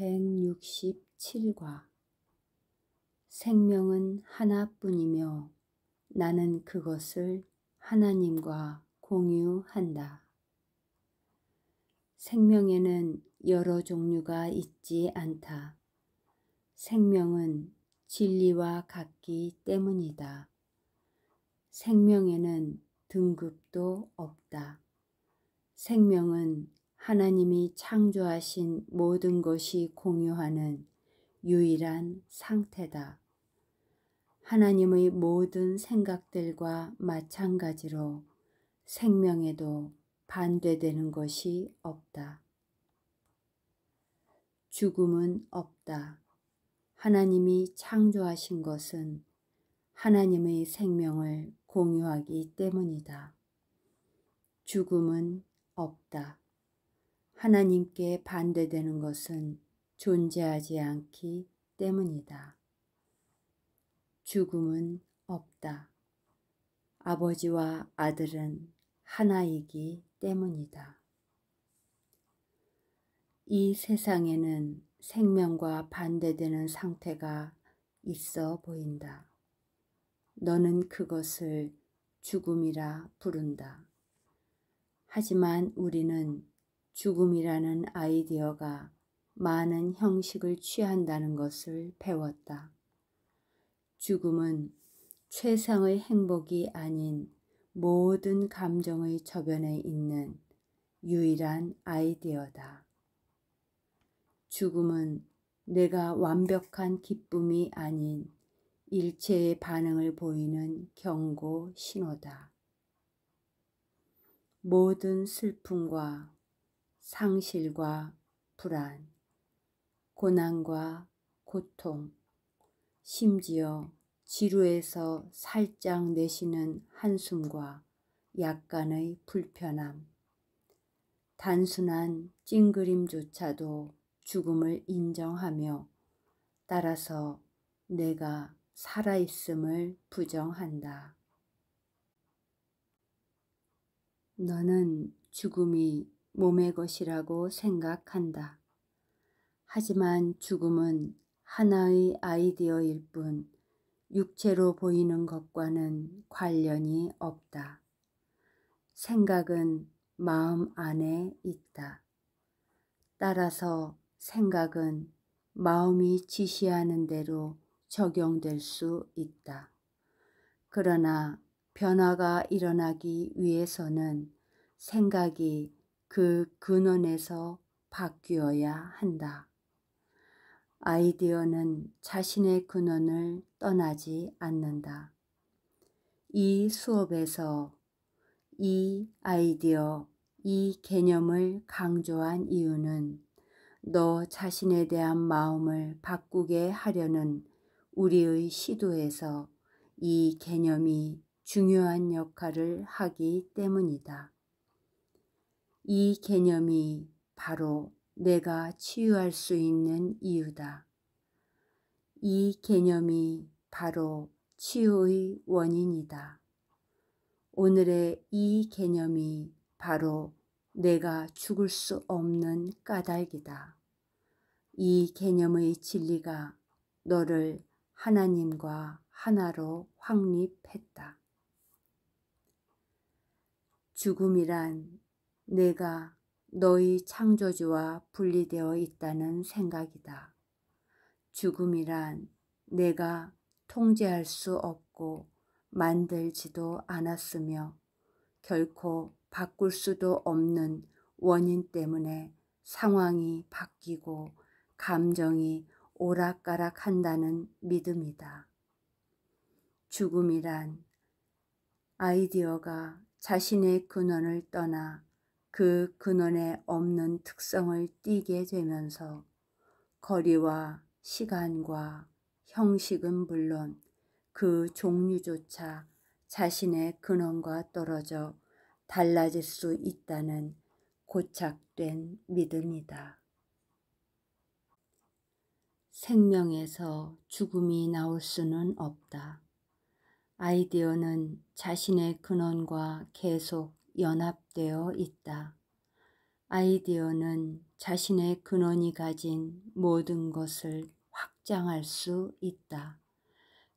167과 생명은 하나뿐이며 나는 그것을 하나님과 공유한다. 생명에는 여러 종류가 있지 않다. 생명은 진리와 같기 때문이다. 생명에는 등급도 없다. 생명은 하나님이 창조하신 모든 것이 공유하는 유일한 상태다. 하나님의 모든 생각들과 마찬가지로 생명에도 반대되는 것이 없다. 죽음은 없다. 하나님이 창조하신 것은 하나님의 생명을 공유하기 때문이다. 죽음은 없다. 하나님께 반대되는 것은 존재하지 않기 때문이다. 죽음은 없다. 아버지와 아들은 하나이기 때문이다. 이 세상에는 생명과 반대되는 상태가 있어 보인다. 너는 그것을 죽음이라 부른다. 하지만 우리는 죽음이라는 아이디어가 많은 형식을 취한다는 것을 배웠다. 죽음은 최상의 행복이 아닌 모든 감정의 저변에 있는 유일한 아이디어다. 죽음은 내가 완벽한 기쁨이 아닌 일체의 반응을 보이는 경고 신호다. 모든 슬픔과 상실과 불안, 고난과 고통, 심지어 지루해서 살짝 내쉬는 한숨과 약간의 불편함, 단순한 찡그림조차도 죽음을 인정하며 따라서 내가 살아있음을 부정한다. 너는 죽음이 몸의 것이라고 생각한다. 하지만 죽음은 하나의 아이디어일 뿐 육체로 보이는 것과는 관련이 없다. 생각은 마음 안에 있다. 따라서 생각은 마음이 지시하는 대로 적용될 수 있다. 그러나 변화가 일어나기 위해서는 생각이 그 근원에서 바뀌어야 한다. 아이디어는 자신의 근원을 떠나지 않는다. 이 수업에서 이 아이디어, 이 개념을 강조한 이유는 너 자신에 대한 마음을 바꾸게 하려는 우리의 시도에서 이 개념이 중요한 역할을 하기 때문이다. 이 개념이 바로 내가 치유할 수 있는 이유다. 이 개념이 바로 치유의 원인이다. 오늘의 이 개념이 바로 내가 죽을 수 없는 까닭이다. 이 개념의 진리가 너를 하나님과 하나로 확립했다. 죽음이란 내가 너의 창조주와 분리되어 있다는 생각이다. 죽음이란 내가 통제할 수 없고 만들지도 않았으며 결코 바꿀 수도 없는 원인 때문에 상황이 바뀌고 감정이 오락가락한다는 믿음이다. 죽음이란 아이디어가 자신의 근원을 떠나 그 근원에 없는 특성을 띠게 되면서 거리와 시간과 형식은 물론 그 종류조차 자신의 근원과 떨어져 달라질 수 있다는 고착된 믿음이다. 생명에서 죽음이 나올 수는 없다. 아이디어는 자신의 근원과 계속 연합되어 있다. 아이디어는 자신의 근원이 가진 모든 것을 확장할 수 있다.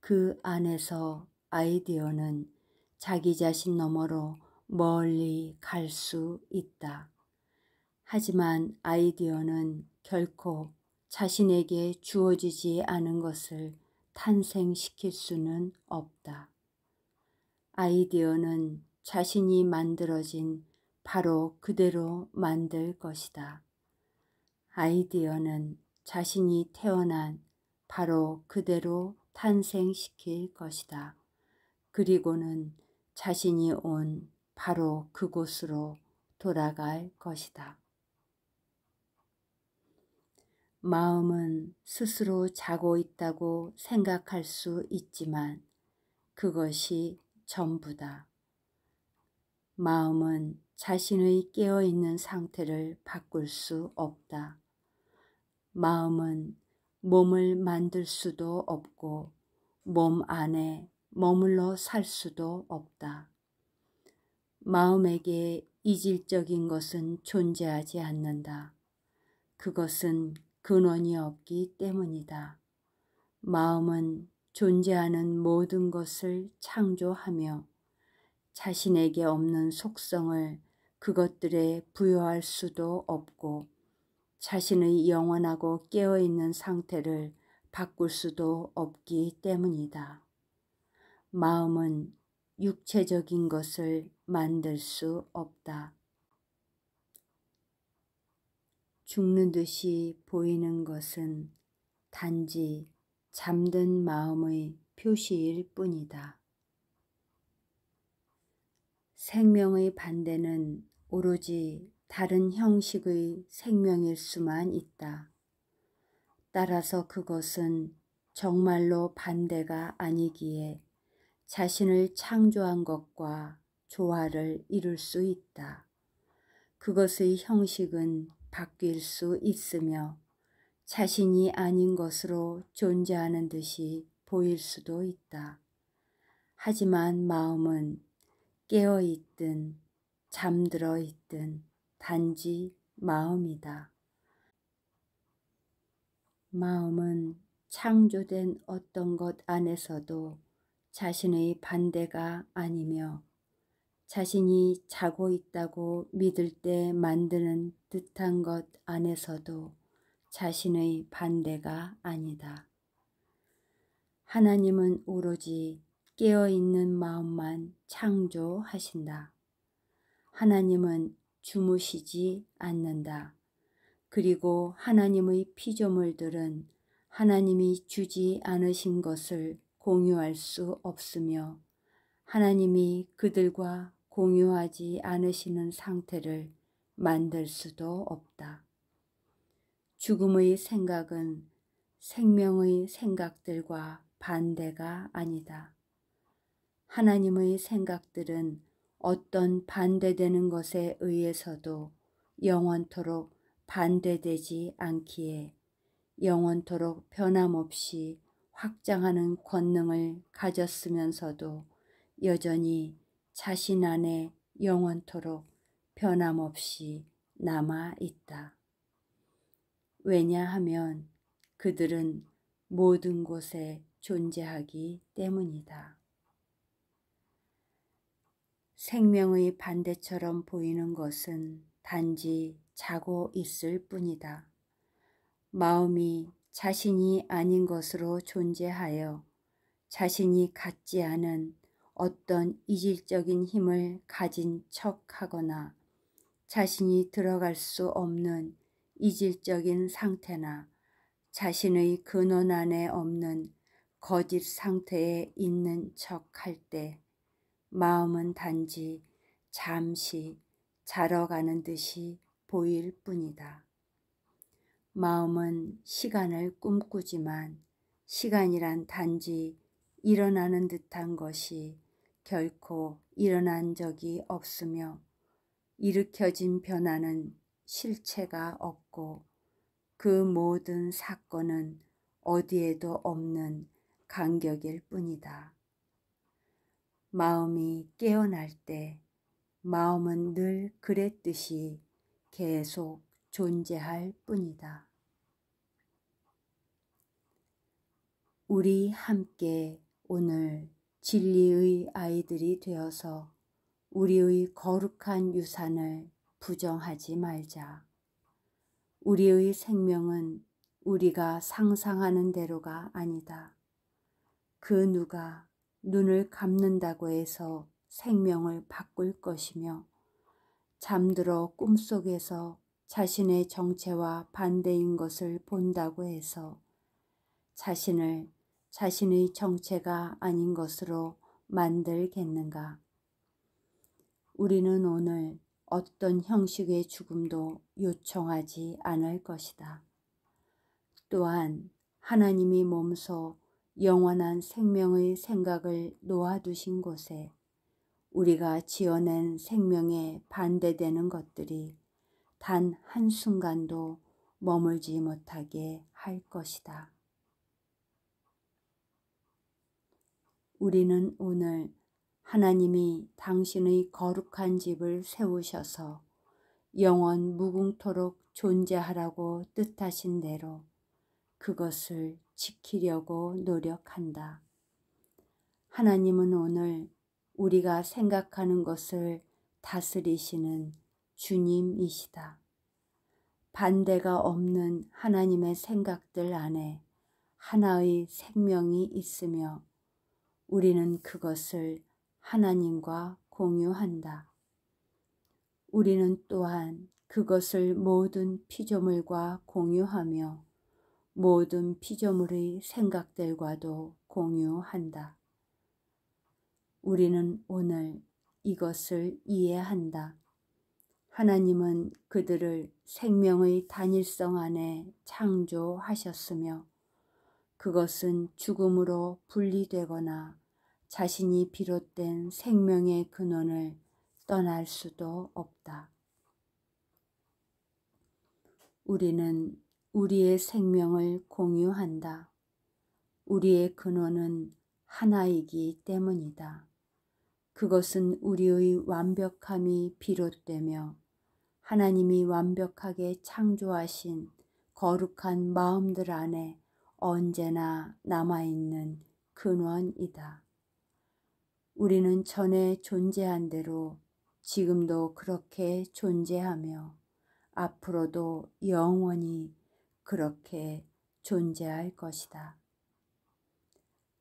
그 안에서 아이디어는 자기 자신 너머로 멀리 갈 수 있다. 하지만 아이디어는 결코 자신에게 주어지지 않은 것을 탄생시킬 수는 없다. 아이디어는 자신이 만들어진 바로 그대로 만들 것이다. 아이디어는 자신이 태어난 바로 그대로 탄생시킬 것이다. 그리고는 자신이 온 바로 그곳으로 돌아갈 것이다. 마음은 스스로 자고 있다고 생각할 수 있지만 그것이 전부다. 마음은 자신의 깨어있는 상태를 바꿀 수 없다. 마음은 몸을 만들 수도 없고 몸 안에 머물러 살 수도 없다. 마음에게 이질적인 것은 존재하지 않는다. 그것은 근원이 없기 때문이다. 마음은 존재하는 모든 것을 창조하며 자신에게 없는 속성을 그것들에 부여할 수도 없고 자신의 영원하고 깨어있는 상태를 바꿀 수도 없기 때문이다. 마음은 육체적인 것을 만들 수 없다. 죽는 듯이 보이는 것은 단지 잠든 마음의 표시일 뿐이다. 생명의 반대는 오로지 다른 형식의 생명일 수만 있다. 따라서 그것은 정말로 반대가 아니기에 자신을 창조한 것과 조화를 이룰 수 있다. 그것의 형식은 바뀔 수 있으며 자신이 아닌 것으로 존재하는 듯이 보일 수도 있다. 하지만 마음은 깨어있든 잠들어 있든 단지 마음이다. 마음은 창조된 어떤 것 안에서도 자신의 반대가 아니며 자신이 자고 있다고 믿을 때 만드는 듯한 것 안에서도 자신의 반대가 아니다. 하나님은 오로지 깨어있는 마음만 창조하신다. 하나님은 주무시지 않는다. 그리고 하나님의 피조물들은 하나님이 주지 않으신 것을 공유할 수 없으며 하나님이 그들과 공유하지 않으시는 상태를 만들 수도 없다. 죽음의 생각은 생명의 생각들과 반대가 아니다. 하나님의 생각들은 어떤 반대되는 것에 의해서도 영원토록 반대되지 않기에 영원토록 변함없이 확장하는 권능을 가졌으면서도 여전히 자신 안에 영원토록 변함없이 남아 있다. 왜냐하면 그들은 모든 곳에 존재하기 때문이다. 생명의 반대처럼 보이는 것은 단지 자고 있을 뿐이다. 마음이 자신이 아닌 것으로 존재하여 자신이 갖지 않은 어떤 이질적인 힘을 가진 척하거나 자신이 들어갈 수 없는 이질적인 상태나 자신의 근원 안에 없는 거짓 상태에 있는 척할 때 마음은 단지 잠시 자러 가는 듯이 보일 뿐이다. 마음은 시간을 꿈꾸지만 시간이란 단지 일어나는 듯한 것이 결코 일어난 적이 없으며 일으켜진 변화는 실체가 없고 그 모든 사건은 어디에도 없는 간격일 뿐이다. 마음이 깨어날 때 마음은 늘 그랬듯이 계속 존재할 뿐이다. 우리 함께 오늘 진리의 아이들이 되어서 우리의 거룩한 유산을 부정하지 말자. 우리의 생명은 우리가 상상하는 대로가 아니다. 그 누가 눈을 감는다고 해서 생명을 바꿀 것이며 잠들어 꿈속에서 자신의 정체와 반대인 것을 본다고 해서 자신을 자신의 정체가 아닌 것으로 만들겠는가? 우리는 오늘 어떤 형식의 죽음도 요청하지 않을 것이다. 또한 하나님이 몸소 영원한 생명의 생각을 놓아두신 곳에 우리가 지어낸 생명에 반대되는 것들이 단 한순간도 머물지 못하게 할 것이다. 우리는 오늘 하나님이 당신의 거룩한 집을 세우셔서 영원 무궁토록 존재하라고 뜻하신 대로 그것을 지키려고 노력한다. 하나님은 오늘 우리가 생각하는 것을 다스리시는 주님이시다. 반대가 없는 하나님의 생각들 안에 하나의 생명이 있으며 우리는 그것을 하나님과 공유한다. 우리는 또한 그것을 모든 피조물과 공유하며 모든 피조물의 생각들과도 공유한다. 우리는 오늘 이것을 이해한다. 하나님은 그들을 생명의 단일성 안에 창조하셨으며 그것은 죽음으로 분리되거나 자신이 비롯된 생명의 근원을 떠날 수도 없다. 우리는 우리의 생명을 공유한다. 우리의 근원은 하나이기 때문이다. 그것은 우리의 완벽함이 비롯되며 하나님이 완벽하게 창조하신 거룩한 마음들 안에 언제나 남아있는 근원이다. 우리는 전에 존재한 대로 지금도 그렇게 존재하며 앞으로도 영원히 그렇게 존재할 것이다.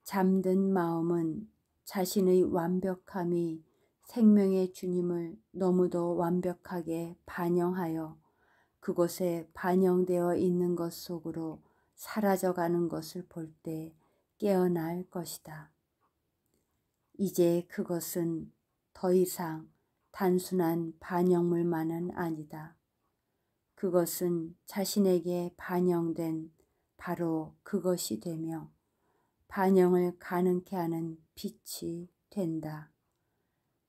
잠든 마음은 자신의 완벽함이 생명의 주님을 너무도 완벽하게 반영하여 그곳에 반영되어 있는 것 속으로 사라져가는 것을 볼 때 깨어날 것이다. 이제 그것은 더 이상 단순한 반영물만은 아니다. 그것은 자신에게 반영된 바로 그것이 되며 반영을 가능케 하는 빛이 된다.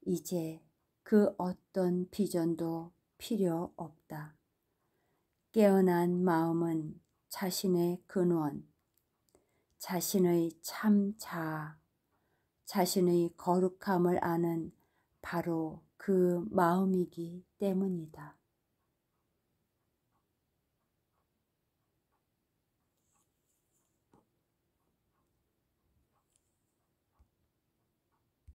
이제 그 어떤 비전도 필요 없다. 깨어난 마음은 자신의 근원, 자신의 참 자아, 자신의 거룩함을 아는 바로 그 마음이기 때문이다.